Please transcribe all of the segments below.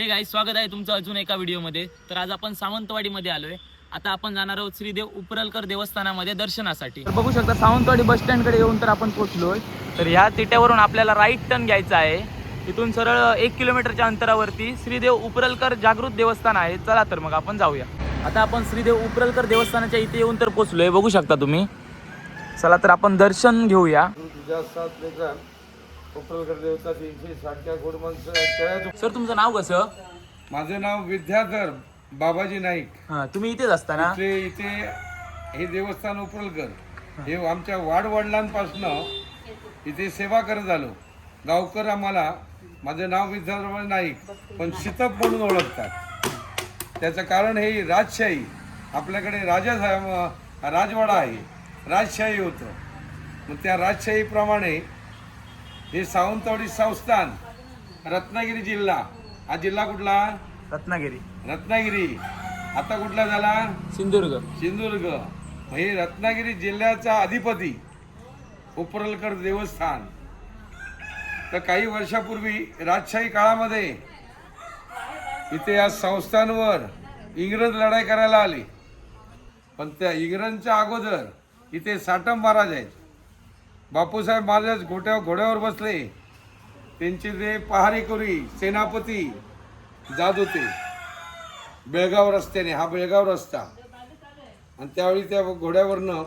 Hey guys, स्वागत आहे तुमचं अजून एका व्हिडिओमध्ये। तर आज आपण सावंतवाडीमध्ये आलोय। आता आपण जाणार आहोत श्रीदेव उपरलकर देवस्थानामध्ये दर्शनासाठी। तर बघू शकता सावंतवाडी बस स्टँडकडे येऊन तर आपण पोहोचलोय। तर ह्या तिट्यावरून आपल्याला राईट टर्न घ्यायचा आहे। इथून सरळ 1 किलोमीटरच्या अंतरावरती श्रीदेव उपरलकर जागृत देवस्थान आहे। चला तर मग आपण जाऊया। आता आपण श्रीदेव उपरलकर देवस्थानाच्या इथे येऊन तर पोहोचलोय, बघू शकता तुम्ही। चला तर आपण दर्शन घेऊया। सर तुमचं नाव कसं? माझं नाव विद्याधर बाबाजी नाईक। हां, तुम्ही इथेच असता ना? इथे हे देवस्थान उपरलकर हे आमच्या वाडवडिलांपासनं इथे सेवा करत आलो। गावकर आम्हाला माझं नाव विद्याधर नाईक पण शितप म्हणून ओळखतात। त्याचं कारण हे राजशाही, आपल्याकडे राजवाडा आहे, राजशाही होतं। मग त्या राजशाहीप्रमाणे हे सावंतवाडी संस्थान रत्नागिरी जिल्हा, हा जिल्हा कुठला? रत्नागिरी। आता कुठला झाला? सिंधुदुर्ग। हे रत्नागिरी जिल्ह्याचा अधिपती उपरलकर देवस्थान। तर काही वर्षापूर्वी राजशाही काळामध्ये इथे या संस्थांवर इंग्रज लढाई करायला आले, पण त्या इंग्रजांच्या अगोदर इथे साटम महाराज आहेत। बापूसाहेब महाराज घोड्यावर बसले, त्यांचे ते पहारेकरी सेनापती जात होते बेळगाव रस्त्याने, हा बेळगाव रस्ता। आणि त्यावेळी त्या घोड्यावरनं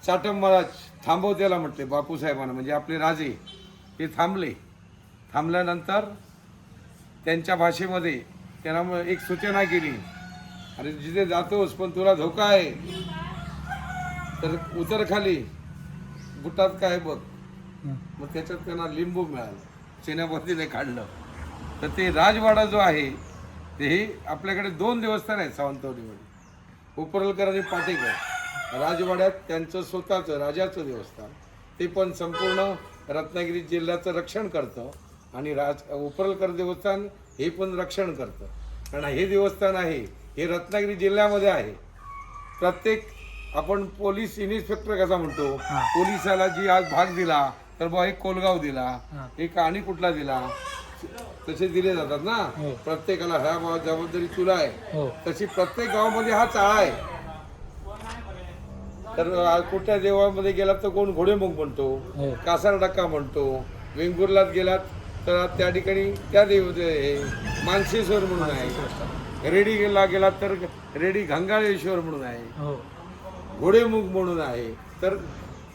साटम महाराज थांबवतेला म्हटले बापूसाहेबांना, म्हणजे आपले राजे। ते थांबले। थांबल्यानंतर त्यांच्या भाषेमध्ये त्यांना एक सूचना केली, अरे जिथे जातोस पण तुला धोका आहे तर उतर खाली, बुटात काय बघ। मग त्याच्यात त्यांना लिंबू मिळालं, सेनापतीने काढलं। तर ते राजवाडा जो आहे ते आपल्याकडे 2 देवस्थान आहेत सावंतवाडीमध्ये, उपरलकर आणि पाटेकर। राजवाड्यात त्यांचं स्वतःचं राजाचं देवस्थान, ते पण संपूर्ण रत्नागिरी जिल्ह्याचं रक्षण करतं, आणि उपरलकर देवस्थान हे पण रक्षण करतं। कारण हे देवस्थान आहे हे रत्नागिरी जिल्ह्यामध्ये आहे। प्रत्येक आपण पोलीस इन्स्पेक्टर कसा म्हणतो, पोलिसाला जी आज भाग दिला तर बा एक कोलगाव दिला, एक आणि कुठला दिला, तसे दिले जातात ना। प्रत्येकाला ह्या जबाबदारी तुला आहे, तशी प्रत्येक गावामध्ये हा चाळा आहे। तर कुठल्या देवामध्ये गेलात तर कोण घोडेमुख म्हणतो, कासार डक्का म्हणतो। वेंगुर्लात गेलात तर त्या ठिकाणी त्या देवते मानसेश्वर म्हणून आहे। रेडीला गेलात तर रेडी घंगाळेश्वर म्हणून आहे, घोडेमुख म्हणून आहे। तर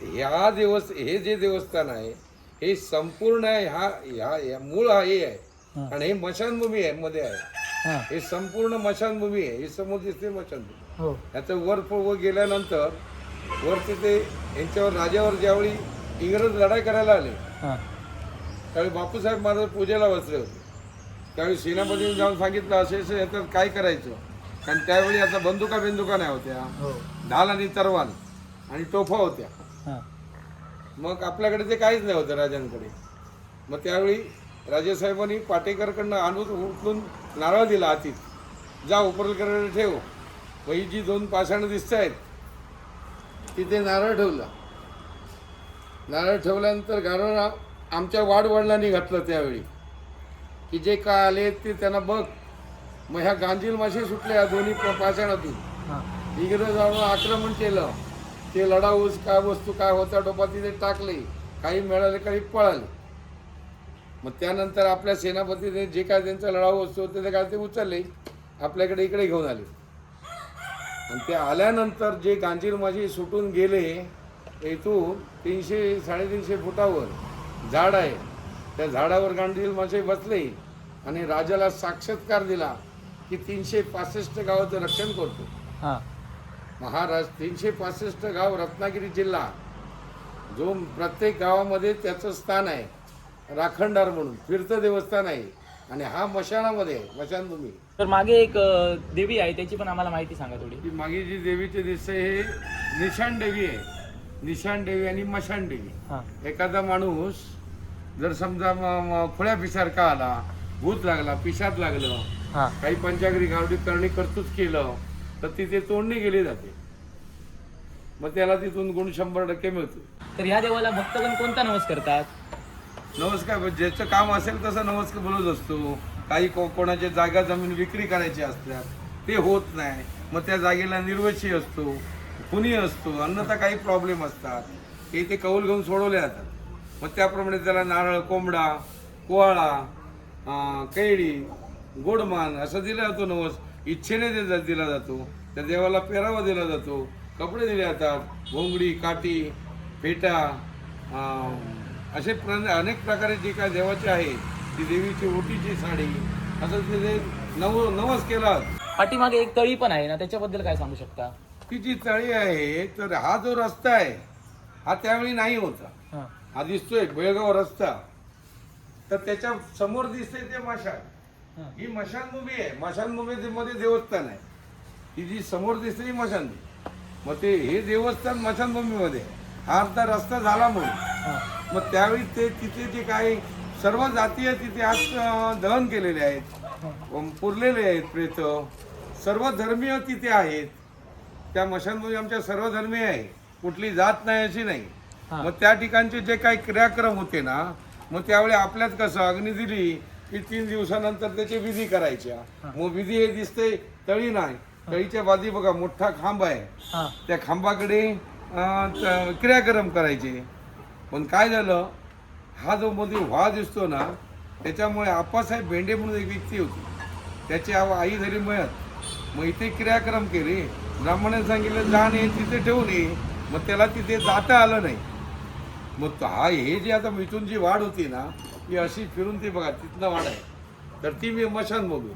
हे जे देवस्थान आहे हे संपूर्ण ह्या मूळ हा हे आहे, आणि हे मशानभूमी आहे मध्ये आहे। हे संपूर्ण मशानभूमी आहे, हे समोर दिसते मशानभूमी। ह्याचं वर गेल्यानंतर वर तिथे यांच्यावर राजावर ज्यावेळी इंग्रज लढाई करायला आले त्यावेळी बापूसाहेब महाराज पूजेला बसले होते। त्यावेळी सेनापतीने जाऊन सांगितलं असे याच्यात काय करायचं, कारण त्यावेळी आता बंदुका नाही होत्या, ढाल आणि तरवाल आणि तोफा होत्या। मग आपल्याकडे ते काहीच नाही होतं राजांकडे। मग त्यावेळी राजेसाहेबांनी पाटेकरकडनं उचलून नारळ दिला हातीत, जा उपरलकर ठेव। मग ही जी 2 पाषाणं दिसत आहेत तिथे नारळ ठेवला। नारळ ठेवल्यानंतर गारोळा आमच्या वाडवडिलांनी घातलं त्यावेळी, की जे काय आले ते त्यांना बघ। मग ह्या गांजील मासे सुटले या दोन्ही पाषाणातून। इंग्रजांवर आक्रमण केलं, ते लढाऊस काय वस्तू काय होता टोपा तिथे टाकले, काही मिळाले काही पळाले। मग त्यानंतर आपल्या सेनापतीने जे काय त्यांचा लढाऊ वस्तू होते ते काय ते उचलले, आपल्याकडे इकडे घेऊन आले। आणि ते आल्यानंतर जे गांजील मासे सुटून गेले, इथून 300-350 फुटावर झाड आहे, त्या झाडावर गांजील मासे बसले आणि राजाला साक्षात्कार दिला की 365 गावाचं रक्षण करतो। महाराज 365 गाव रत्नागिरी जिल्हा, जो प्रत्येक गावामध्ये त्याचं स्थान आहे, राखणदार म्हणून फिरतं देवस्थान आहे। आणि हा मशानामध्ये आहे, मशानभूमी। तर मागे एक देवी आहे, त्याची पण आम्हाला माहिती सांगा थोडी। ती मागे जी देवीचे दिसते हे निशाण देवी आहे, निशाण देवी आणि मशान देवी। एखादा माणूस जर समजा खुळ्या पिसारखा आला, भूत लागला, पिशाच लागलं, काही पंचागरी गावडी करणी कर्तृत्व केलं तर तिथे तोडणी केली जाते, मग त्याला तिथून गुण 100% मिळतो। तर ह्या देवाला भक्तगण कोणता नमस्कार करतात? नमस्कार ज्याचं काम असेल तसं नमस्कार बोलत असतो। काही कोणाच्या जागा जमीन विक्री करायची असतात ते होत नाही, मग त्या जागेला निर्वशी असतो, कुणी असतो, अन्यथा काही प्रॉब्लेम असतात ते कौल घेऊन सोडवले जातात. मग त्याप्रमाणे त्याला नारळ, कोंबडा, कोहाळा, कैरी, गोडमान असं दिला जातो. नवस इच्छेने दिला जातो. त्या देवाला पेरावा दिला जातो, कपडे दिले जातात, घोंगडी, काठी, फेटा, असे अनेक प्रकारे जे काय देवाचे आहे, ती देवीची ओटीची साडी, असं ते नवस केला. पाठीमागे एक तळी पण आहे ना, त्याच्याबद्दल काय सांगू शकता? ती जी तळी आहे, तर हा जो रस्ता आहे हा त्यावेळी नाही होता. हा दिसतोय बेळगाव रस्ता, तर त्याच्या समोर दिसते ते मशाल, ही मशानभूमी आहे. मशानभूमीमध्ये देवस्थान आहे. ही जी समोर दिसते ही मशानभूमी. मग ते हे देवस्थान मशानभूमीमध्ये, हा अर्धा रस्ता झाला म्हणून मग त्यावेळी ते तिथे जे काही सर्व जातीय तिथे आज दहन केलेले आहेत, पुरलेले आहेत प्रेत, सर्व धर्मीय तिथे आहेत. त्या मशानभूमी आमच्या सर्व धर्मीय आहे, कुठली जात नाही अशी नाही. मग त्या ठिकाणचे जे काही क्रियाक्रम होते ना, मग त्यावेळी आपल्यात कसं अग्नी दिली की 3 दिवसानंतर त्याचे विधी करायच्या. मग विधी हे दिसते तळी नाही, तळीच्या बाजू बघा मोठा खांब आहे, त्या खांबाकडे क्रियाक्रम करायचे. पण काय झालं, हा जो मध्ये व्हा दिसतो ना, त्याच्यामुळे आप्पासाहेब भेंडे म्हणून एक व्यक्ती होती, त्याची आई झाली मयत. मग इथे क्रियाक्रम केले, ब्राह्मणाने सांगितलं जा नाही तिथे ठेवून ये, मग त्याला तिथे जाता आलं नाही. मग हा हे जे आता इथून जी वाढ होती ना, ती अशी फिरून ती बघा तिथनं वाढ आहे, तर ती मी मशानभूमी.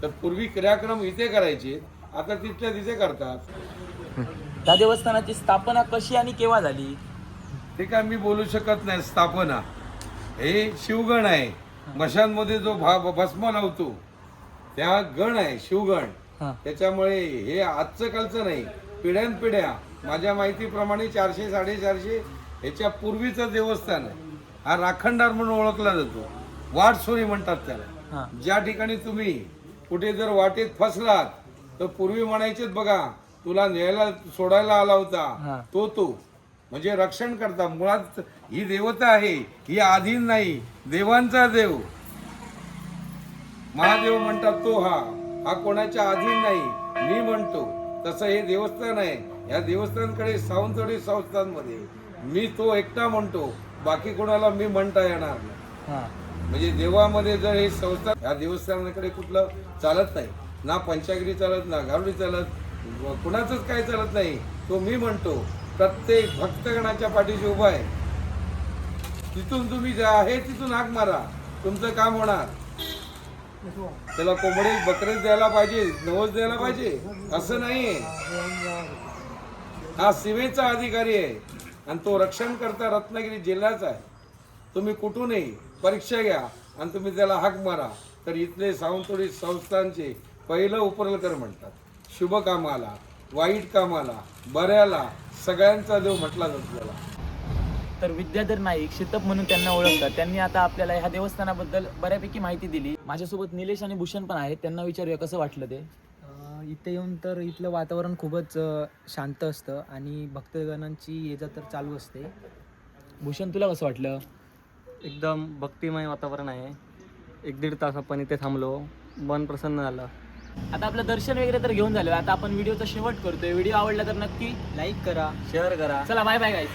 तर पूर्वी क्रियाक्रम इथे करायचे, आता तिथल्या तिथे करतात. त्या देवस्थानाची स्थापना कशी आणि केव्हा झाली ते काय मी बोलू शकत नाही. स्थापना हे शिवगण आहे. मशानमध्ये जो भस्म लावतो त्या गण आहे शिवगण. त्याच्यामुळे हे आजचं कालचं नाही, पिढ्यानपिढ्या माझ्या माहितीप्रमाणे 400-450 ह्याच्या पूर्वीचं देवस्थान आहे. हा राखणदार म्हणून ओळखला जातो, वाटसोरी म्हणतात त्याला. ज्या ठिकाणी तुम्ही कुठे जर वाटेत फसलात तर पूर्वी म्हणायचेच बघा तुला न्यायला सोडायला आला होता तो म्हणजे रक्षण करता. मुळात ही देवता आहे, ही आधीन नाही, देवांचा देव. महादेव म्हणतात तो हा कोणाच्या अधीन नाही, मी म्हणतो तसं हे देवस्थान आहे. या देवस्थानकडे सावंतवाडी संस्थानमध्ये मी तो एकटा म्हणतो, बाकी कोणाला मी म्हणता येणार नाही. म्हणजे देवामध्ये जर हे संस्थान, या देवस्थानाकडे कुठलं चालत नाही, ना पंचागिरी चालत, ना गारुडी चालत, कुणाचंच काय चालत नाही. तो मी म्हणतो प्रत्येक भक्तगणाच्या पाठीशी उभा आहे. तिथून तुम्ही जे आहे तिथून हाक मारा, तुमचं काम होणार. त्याला कोंबडे बकरे द्यायला पाहिजे, नवस द्यायला पाहिजे असं नाहीये. हा सीमेचा अधिकारी आहे आणि तो रक्षण करता रत्नागिरी जिल्ह्याचा आहे. तुम्ही कुठूनही परीक्षा घ्या आणि तुम्ही त्याला हाक मारा, तर इथले सावंतवाडी संस्थानचे पहिलं उपरलकर म्हणतात. शुभ कामाला, वाईट कामाला, बऱ्याला सगळ्यांचा देव म्हटला जातो त्याला. तर विद्याधर नाईक शितप म्हणून त्यांना ओळखतात. त्यांनी आता आपल्याला ह्या देवस्थानाबद्दल बऱ्यापैकी माहिती दिली. माझ्यासोबत निलेश आणि भूषण पण आहेत, त्यांना विचारूया कसं वाटलं ते. इथे येऊन तर इथलं वातावरण खूपच शांत असतं आणि भक्तगणांची ये जा तर चालू असते. भूषण तुला कसं वाटलं? एकदम भक्तिमय वातावरण आहे. 1-1.5 तास आपण इथे थांबलो, मन प्रसन्न झालं. आता आपलं दर्शन वगैरे तर घेऊन झालं, आता आपण व्हिडिओचा शेवट करतोय. व्हिडिओ आवडला तर नक्की लाईक करा, शेअर करा. चला बाय बाय गाईस.